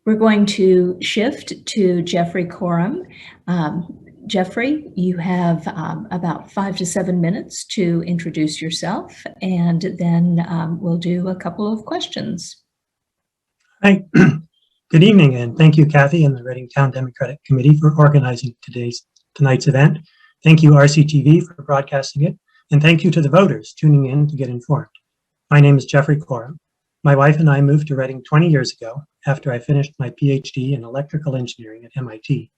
We're going to shift to Geoffrey Coram. Geoffrey, you have about 5 to 7 minutes to introduce yourself, and then we'll do a couple of questions. Hi, good evening, and thank you, Kathy, and the Reading Town Democratic Committee for organizing tonight's event. Thank you, RCTV, for broadcasting it, and thank you to the voters tuning in to get informed. My name is Geoffrey Coram. My wife and I moved to Reading 20 years ago after I finished my PhD in electrical engineering at MIT.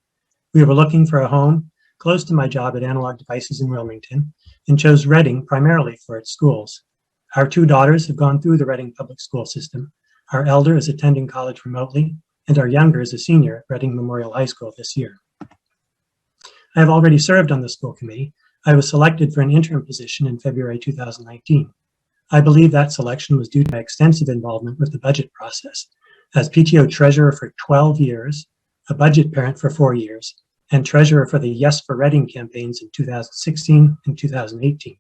We were looking for a home close to my job at Analog Devices in Wilmington and chose Reading primarily for its schools. Our 2 daughters have gone through the Reading public school system. Our elder is attending college remotely, and our younger is a senior at Reading Memorial High School this year. I have already served on the school committee. I was selected for an interim position in February 2019. I believe that selection was due to my extensive involvement with the budget process. As PTO treasurer for 12 years, a budget parent for 4 years, and treasurer for the Yes for Reading campaigns in 2016 and 2018.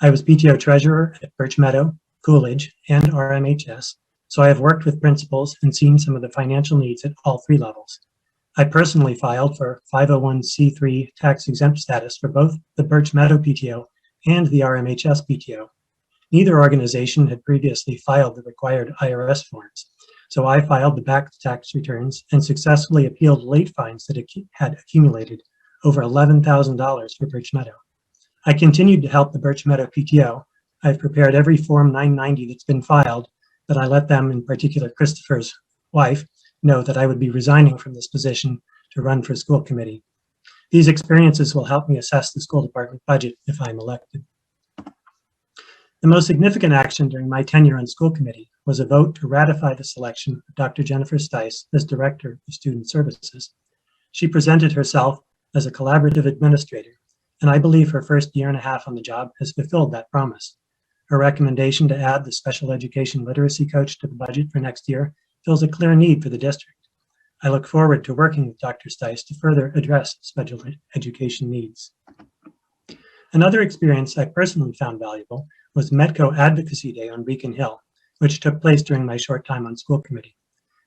I was PTO treasurer at Birch Meadow, Coolidge, and RMHS, so I have worked with principals and seen some of the financial needs at all 3 levels. I personally filed for 501c3 tax-exempt status for both the Birch Meadow PTO and the RMHS PTO. Neither organization had previously filed the required IRS forms, so I filed the back tax returns and successfully appealed late fines that had accumulated over $11,000 for Birch Meadow. I continued to help the Birch Meadow PTO. I've prepared every Form 990 that's been filed, but I let them, in particular Christopher's wife, know that I would be resigning from this position to run for school committee. These experiences will help me assess the school department budget if I'm elected. The most significant action during my tenure on school committee was a vote to ratify the selection of Dr. Jennifer Stice as Director of Student Services. She presented herself as a collaborative administrator, and I believe her first year and a half on the job has fulfilled that promise. Her recommendation to add the special education literacy coach to the budget for next year fills a clear need for the district. I look forward to working with Dr. Stice to further address special education needs. Another experience I personally found valuable was Metco Advocacy Day on Beacon Hill, which took place during my short time on school committee.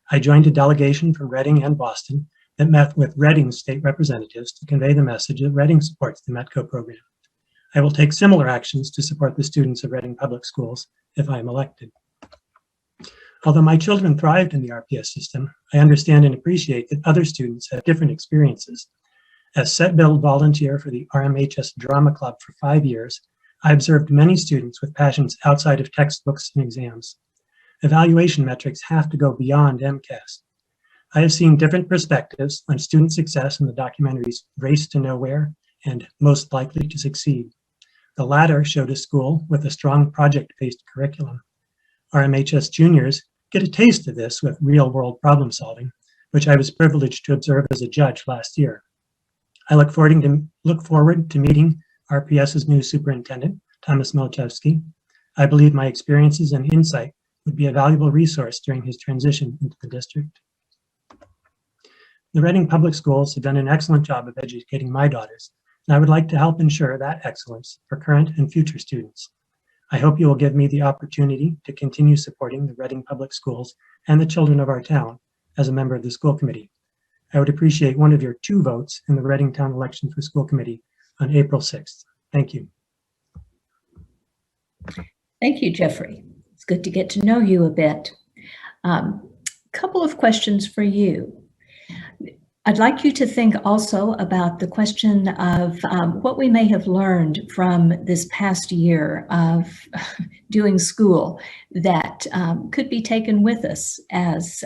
I joined a delegation from Reading and Boston that met with Reading's state representatives to convey the message that Reading supports the Metco program. I will take similar actions to support the students of Reading Public Schools if I am elected. Although my children thrived in the RPS system, I understand and appreciate that other students have different experiences. As set-build volunteer for the RMHS Drama Club for 5 years, I observed many students with passions outside of textbooks and exams. Evaluation metrics have to go beyond MCAS. I have seen different perspectives on student success in the documentaries Race to Nowhere and Most Likely to Succeed. The latter showed a school with a strong project-based curriculum. RMHS juniors get a taste of this with real-world problem solving, which I was privileged to observe as a judge last year. I look forward to meeting RPS's new superintendent, Thomas Milchewski. I believe my experiences and insight would be a valuable resource during his transition into the district. The Reading Public Schools have done an excellent job of educating my daughters, and I would like to help ensure that excellence for current and future students. I hope you will give me the opportunity to continue supporting the Reading Public Schools and the children of our town as a member of the school committee. I would appreciate one of your 2 votes in the Reading Town election for school committee on April 6th. Thank you. Thank you, Geoffrey. It's good to get to know you a bit. Couple of questions for you. I'd like you to think also about the question of what we may have learned from this past year of doing school that could be taken with us as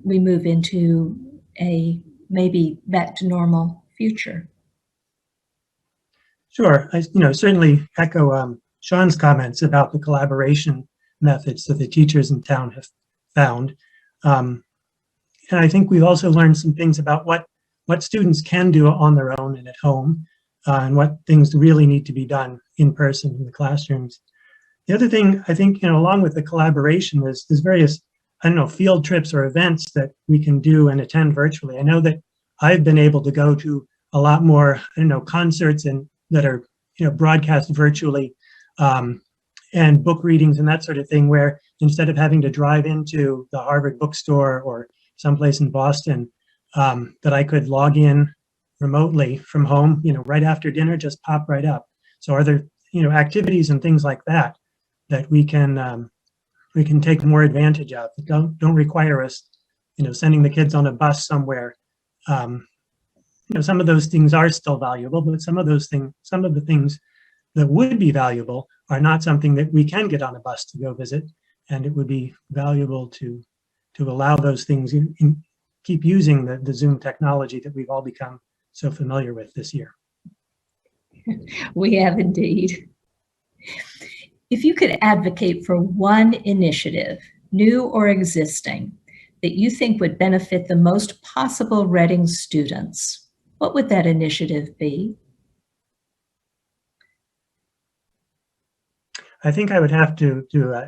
we move into a maybe back to normal future. Sure, I certainly echo Sean's comments about the collaboration methods that the teachers in town have found. And I think we've also learned some things about what students can do on their own and at home, and what things really need to be done in person in the classrooms. The other thing, I think, along with the collaboration, there's various, field trips or events that we can do and attend virtually. I know that I've been able to go to a lot more, concerts that are, broadcast virtually, and book readings and that sort of thing, where instead of having to drive into the Harvard bookstore or someplace in Boston, that I could log in remotely from home, right after dinner, just pop right up. So are there, activities and things like that that we can take more advantage of that don't require us, sending the kids on a bus somewhere. Some of those things are still valuable, but some of the things that would be valuable are not something that we can get on a bus to go visit, and it would be valuable to allow those things keep using the Zoom technology that we've all become so familiar with this year. We have indeed. If you could advocate for one initiative, new or existing, that you think would benefit the most possible Reading students, what would that initiative be? I think I would have to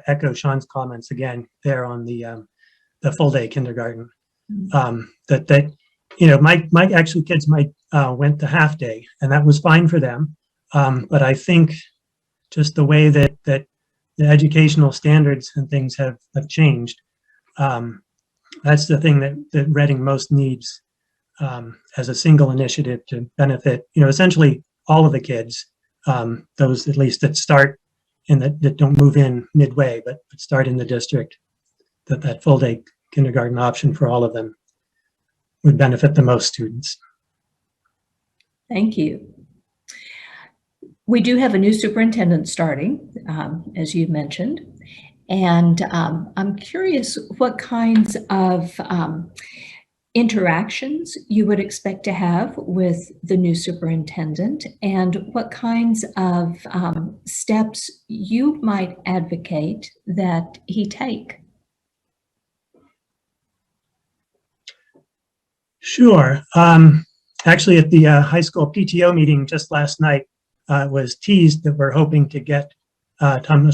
echo Sean's comments again there on the full day kindergarten. My actually kids went to half day, and that was fine for them. But I think just the way that the educational standards and things have changed, that's the thing that Reading most needs as a single initiative to benefit, essentially all of the kids, those at least that start and that don't move in midway, but start in the district, that full day kindergarten option for all of them would benefit the most students. Thank you. We do have a new superintendent starting, as you mentioned, and I'm curious what kinds of interactions you would expect to have with the new superintendent, and what kinds of steps you might advocate that he take. Sure. Actually, at the high school PTO meeting just last night, it was teased that we're hoping to get Tom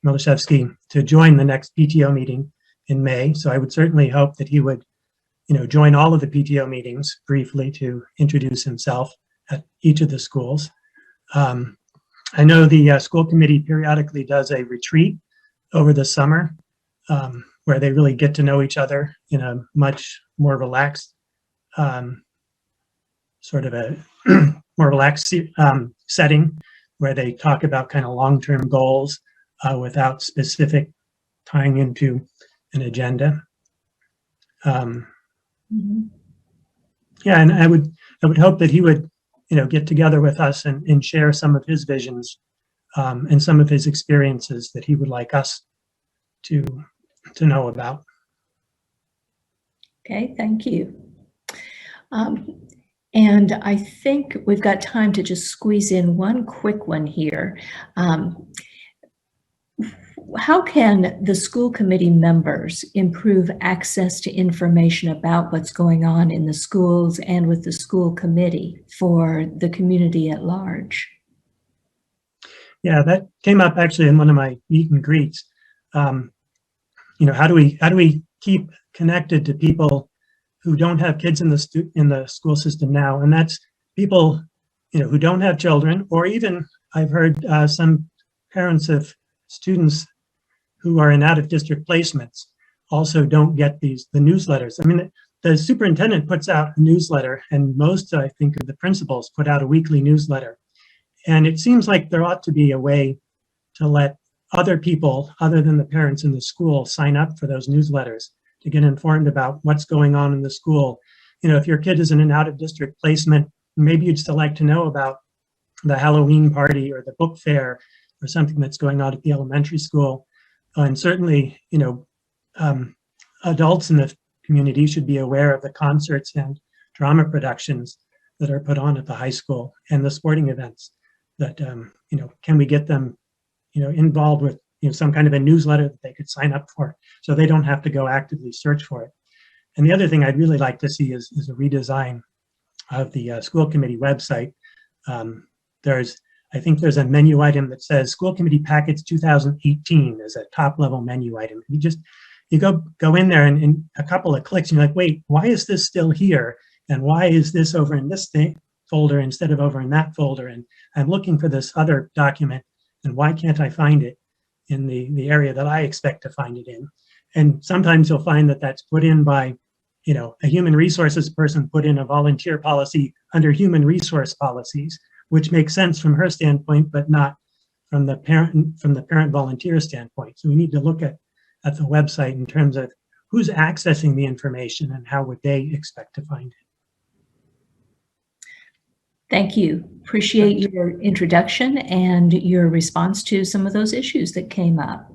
Milishevsky to join the next PTO meeting in May. So I would certainly hope that he would, join all of the PTO meetings briefly to introduce himself at each of the schools. I know the school committee periodically does a retreat over the summer where they really get to know each other in a much more relaxed sort of a more relaxed setting, where they talk about kind of long-term goals without specific tying into an agenda. Yeah, and I would hope that he would, get together with us and share some of his visions and some of his experiences that he would like us to know about. Okay, thank you. And I think we've got time to just squeeze in one quick one here. How can the school committee members improve access to information about what's going on in the schools and with the school committee for the community at large? Yeah, that came up actually in one of my meet and greets. How do we keep connected to people who don't have kids in the school system now? And that's people, who don't have children, or even I've heard some parents of students who are in out-of-district placements also don't get the newsletters. I mean, the superintendent puts out a newsletter, and most, I think, of the principals put out a weekly newsletter. And it seems like there ought to be a way to let other people, other than the parents in the school, sign up for those newsletters to get informed about what's going on in the school. If your kid is in an out-of-district placement, maybe you'd still like to know about the Halloween party or the book fair or something that's going on at the elementary school. And certainly, adults in the community should be aware of the concerts and drama productions that are put on at the high school and the sporting events that, can we get them, involved with, some kind of a newsletter that they could sign up for so they don't have to go actively search for it. And the other thing I'd really like to see is a redesign of the school committee website. I think there's a menu item that says School Committee Packets 2018 as a top level menu item. You go in there and in a couple of clicks, and you're like, wait, why is this still here? And why is this over in this folder instead of over in that folder? And I'm looking for this other document, and why can't I find it in the area that I expect to find it in? And sometimes you'll find that that's put in by a human resources person put in a volunteer policy under human resource policies, which makes sense from her standpoint, but not from the parent volunteer standpoint. So we need to look at the website in terms of who's accessing the information and how would they expect to find it. Thank you. Appreciate your introduction and your response to some of those issues that came up.